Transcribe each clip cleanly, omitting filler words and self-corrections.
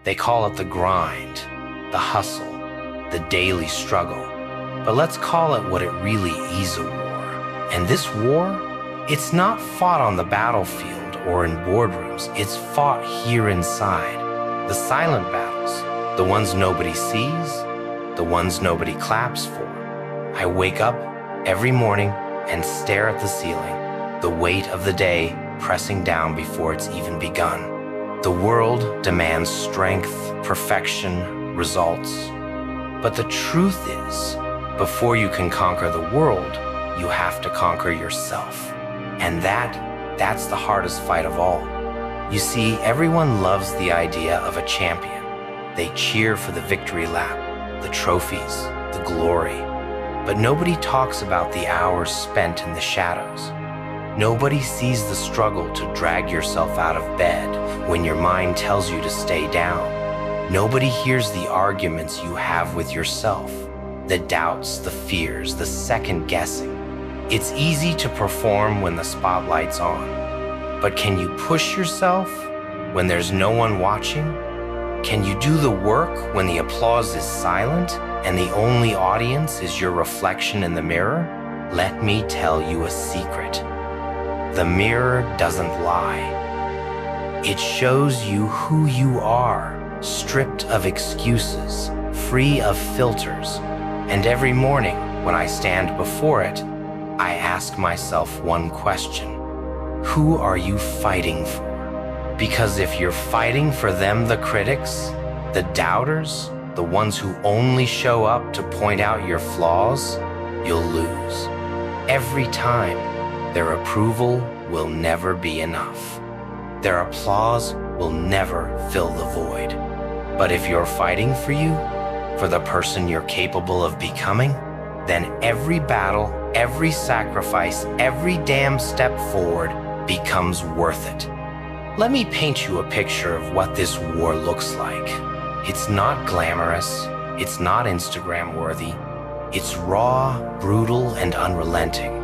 They call it the grind, the hustle, the daily struggle. But let's call it what it really is, a war. And this war, it's not fought on the battlefield or in boardrooms. It's fought here inside. The silent battles, the ones nobody sees, the ones nobody claps for. I wake up every morning and stare at the ceiling, the weight of the day pressing down before it's even begun. The world demands strength, perfection, results. But the truth is, before you can conquer the world, you have to conquer yourself. And that's the hardest fight of all. You see, everyone loves the idea of a champion. They cheer for the victory lap, the trophies, the glory. But nobody talks about the hours spent in the shadows. Nobody sees the struggle to drag yourself out of bed when your mind tells you to stay down. Nobody hears the arguments you have with yourself, the doubts, the fears, the second guessing. It's easy to perform when the spotlight's on, but can you push yourself when there's no one watching? Can you do the work when the applause is silent and the only audience is your reflection in the mirror? Let me tell you a secret. The mirror doesn't lie. It shows you who you are, stripped of excuses, free of filters. And every morning when I stand before it, I ask myself one question. Who are you fighting for? Because if you're fighting for them, the critics, the doubters, the ones who only show up to point out your flaws, you'll lose. Every time, their approval will never be enough. Their applause will never fill the void. But if you're fighting for you, for the person you're capable of becoming, then every battle, every sacrifice, every damn step forward becomes worth it. Let me paint you a picture of what this war looks like. It's not glamorous, it's not Instagram worthy. It's raw, brutal, and unrelenting.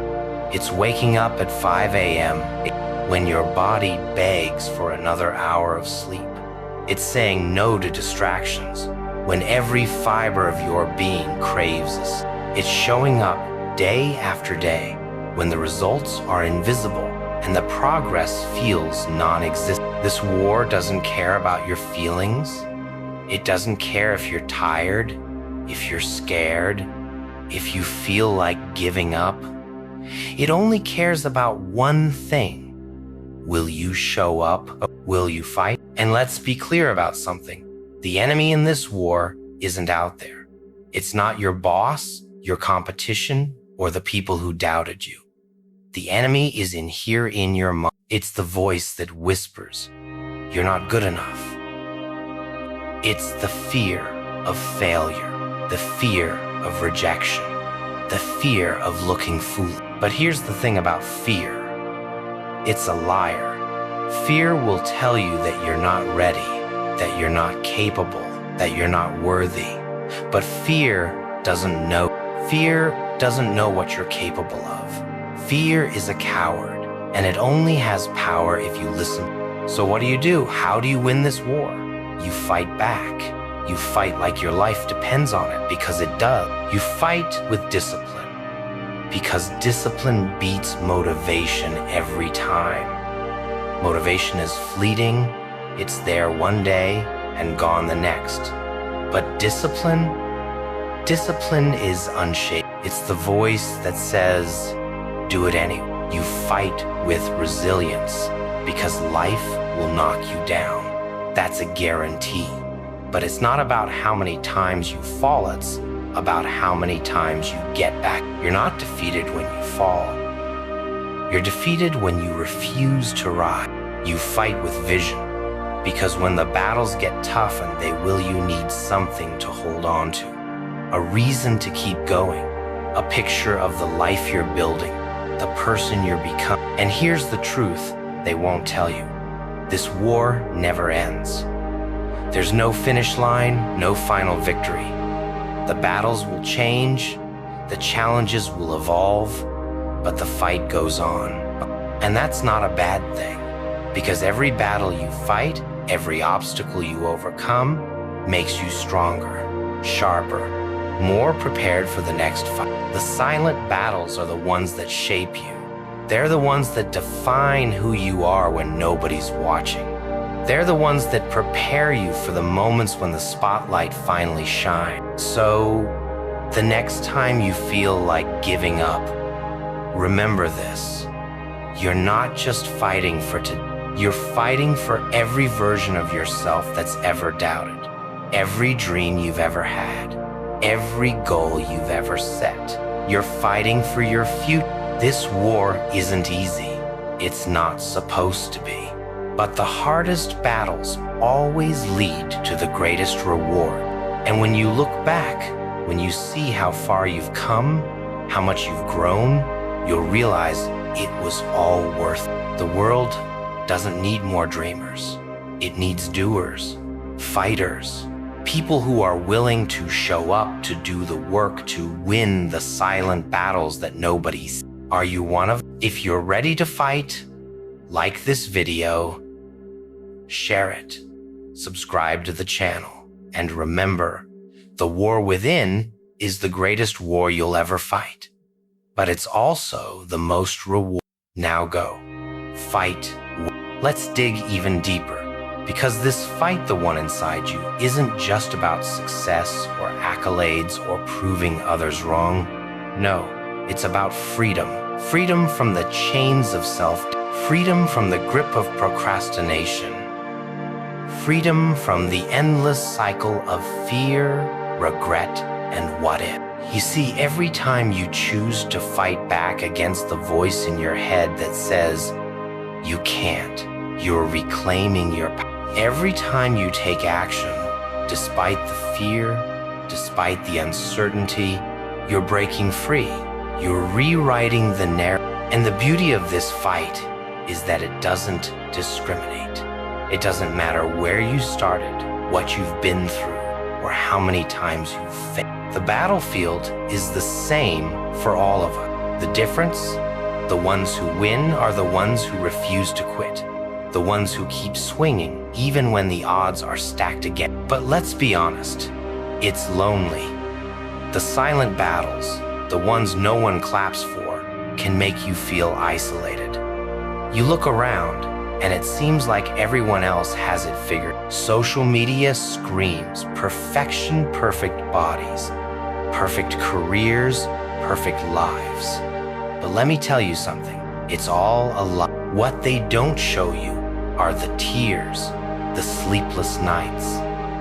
It's waking up at 5 a.m. when your body begs for another hour of sleep. It's saying no to distractions when every fiber of your being craves this. It's showing up day after day when the results are invisible and the progress feels non-existent. This war doesn't care about your feelings. It doesn't care if you're tired, if you're scared, if you feel like giving up. It only cares about one thing. Will you show up? Will you fight? And let's be clear about something. The enemy in this war isn't out there. It's not your boss, your competition, or the people who doubted you. The enemy is in here in your mind. It's the voice that whispers, you're not good enough. It's the fear of failure, the fear of rejection, the fear of looking foolish. But here's the thing about fear. It's a liar. Fear will tell you that you're not ready, that you're not capable, that you're not worthy. But fear doesn't know. Fear doesn't know what you're capable of. Fear is a coward, and it only has power if you listen. So what do? How do you win this war? You fight back. You fight like your life depends on it, because it does. You fight with discipline, because discipline beats motivation every time. Motivation is fleeting. It's there one day and gone the next. But discipline is unshakable. It's the voice that says, do it anyway. You fight with resilience because life will knock you down. That's a guarantee. But it's not about how many times you fall, it's about how many times you get back. You're not defeated when you fall. You're defeated when you refuse to rise. You fight with vision, because when the battles get tough, and they will, you need something to hold on to. A reason to keep going. A picture of the life you're building, the person you're becoming. And here's the truth they won't tell you. This war never ends. There's no finish line, no final victory. The battles will change, the challenges will evolve, but the fight goes on. And that's not a bad thing, because every battle you fight Every obstacle you overcome makes you stronger, sharper, more prepared for the next fight. The silent battles are the ones that shape you. They're the ones that define who you are when nobody's watching. They're the ones that prepare you for the moments when the spotlight finally shines. So, the next time you feel like giving up, remember this. You're not just fighting for today. You're fighting for every version of yourself that's ever doubted, every dream you've ever had, every goal you've ever set. You're fighting for your future. This war isn't easy. It's not supposed to be. But the hardest battles always lead to the greatest reward. And when you look back, when you see how far you've come, how much you've grown, you'll realize it was all worth it. The world doesn't need more dreamers. It needs doers, fighters, people who are willing to show up, to do the work, to win the silent battles that nobody sees. Are you one of them? If you're ready to fight, like this video, share it, subscribe to the channel, and remember, the war within is the greatest war you'll ever fight. But it's also the most rewarding. Now go, fight. Let's dig even deeper, because this fight, the one inside you, isn't just about success or accolades or proving others wrong. No, it's about freedom. Freedom from the chains of self, freedom from the grip of procrastination, freedom from the endless cycle of fear, regret, and what if. You see, every time you choose to fight back against the voice in your head that says, you can't, you're reclaiming your power. Every time you take action, despite the fear, despite the uncertainty, you're breaking free. You're rewriting the narrative. And the beauty of this fight is that it doesn't discriminate. It doesn't matter where you started, what you've been through, or how many times you've failed. The battlefield is the same for all of us. The difference? The ones who win are the ones who refuse to quit. The ones who keep swinging even when the odds are stacked against. But let's be honest, it's lonely. The silent battles, the ones no one claps for, can make you feel isolated. You look around, and it seems like everyone else has it figured. Social media screams perfection, perfect bodies, perfect careers, perfect lives. But let me tell you something, it's all a lie. What they don't show you are the tears, the sleepless nights,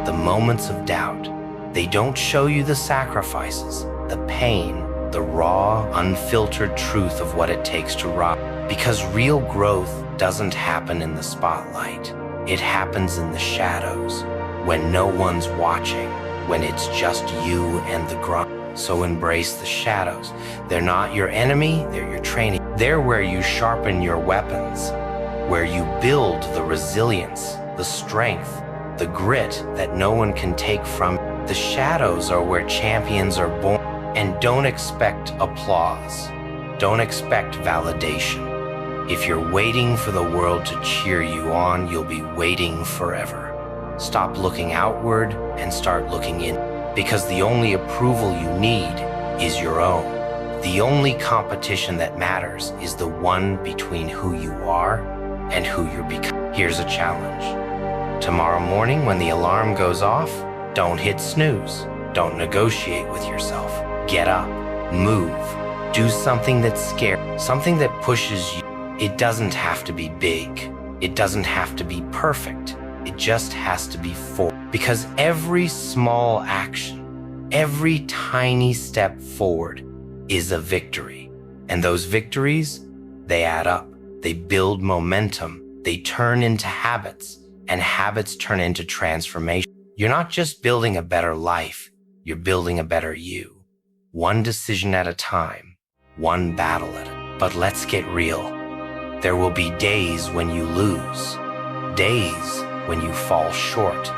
the moments of doubt. They don't show you the sacrifices, the pain, the raw, unfiltered truth of what it takes to rise. Because real growth doesn't happen in the spotlight. It happens in the shadows, when no one's watching, when it's just you and the grind. So embrace the shadows. They're not your enemy, they're your training. They're where you sharpen your weapons, where you build the resilience, the strength, the grit that no one can take from. The shadows are where champions are born. And don't expect applause. Don't expect validation. If you're waiting for the world to cheer you on, you'll be waiting forever. Stop looking outward and start looking in, because the only approval you need is your own. The only competition that matters is the one between who you are and who you're becoming. Here's a challenge. Tomorrow morning when the alarm goes off, don't hit snooze. Don't negotiate with yourself. Get up, move, do something that's scary, something that pushes you. It doesn't have to be big. It doesn't have to be perfect. It just has to be forward. Because every small action, every tiny step forward is a victory. And those victories, they add up. They build momentum. They turn into habits, and habits turn into transformation. You're not just building a better life, you're building a better you. One decision at a time, one battle at a. But let's get real. There will be days when you lose, days when you fall short,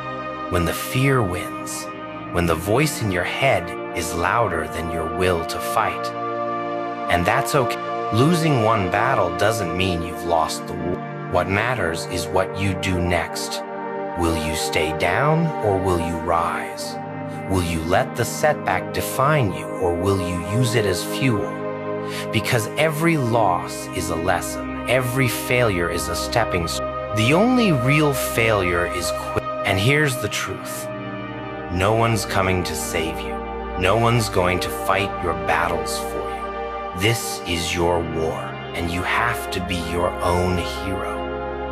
when the fear wins, when the voice in your head is louder than your will to fight. And that's okay. Losing one battle doesn't mean you've lost the war. What matters is what you do next. Will you stay down or will you rise? Will you let the setback define you or will you use it as fuel? Because every loss is a lesson. Every failure is a stepping stone. The only real failure is quit. And here's the truth. No one's coming to save you. No one's going to fight your battles for you. This is your war, and you have to be your own hero.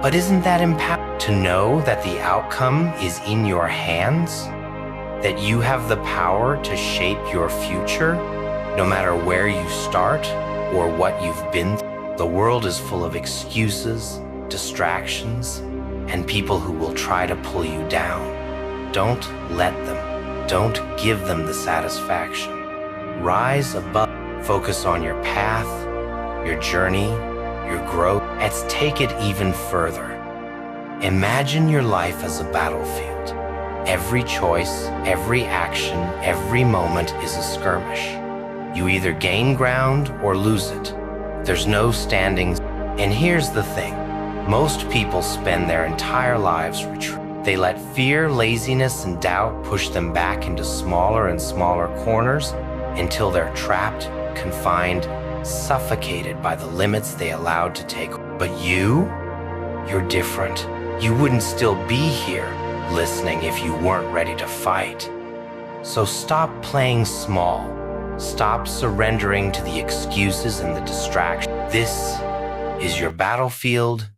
But isn't that empowering to know that the outcome is in your hands? That you have the power to shape your future, no matter where you start or what you've been through? The world is full of excuses, distractions, and people who will try to pull you down. Don't let them. Don't give them the satisfaction. Rise above. Focus on your path, your journey, your growth. Let's take it even further. Imagine your life as a battlefield. Every choice, every action, every moment is a skirmish. You either gain ground or lose it. There's no standing. And here's the thing. Most people spend their entire lives retreating. They let fear, laziness, and doubt push them back into smaller and smaller corners until they're trapped, confined, suffocated by the limits they allowed to take. But you're different. You wouldn't still be here listening if you weren't ready to fight. So stop playing small. Stop surrendering to the excuses and the distraction. This is your battlefield,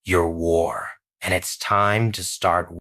your war, and it's time to start.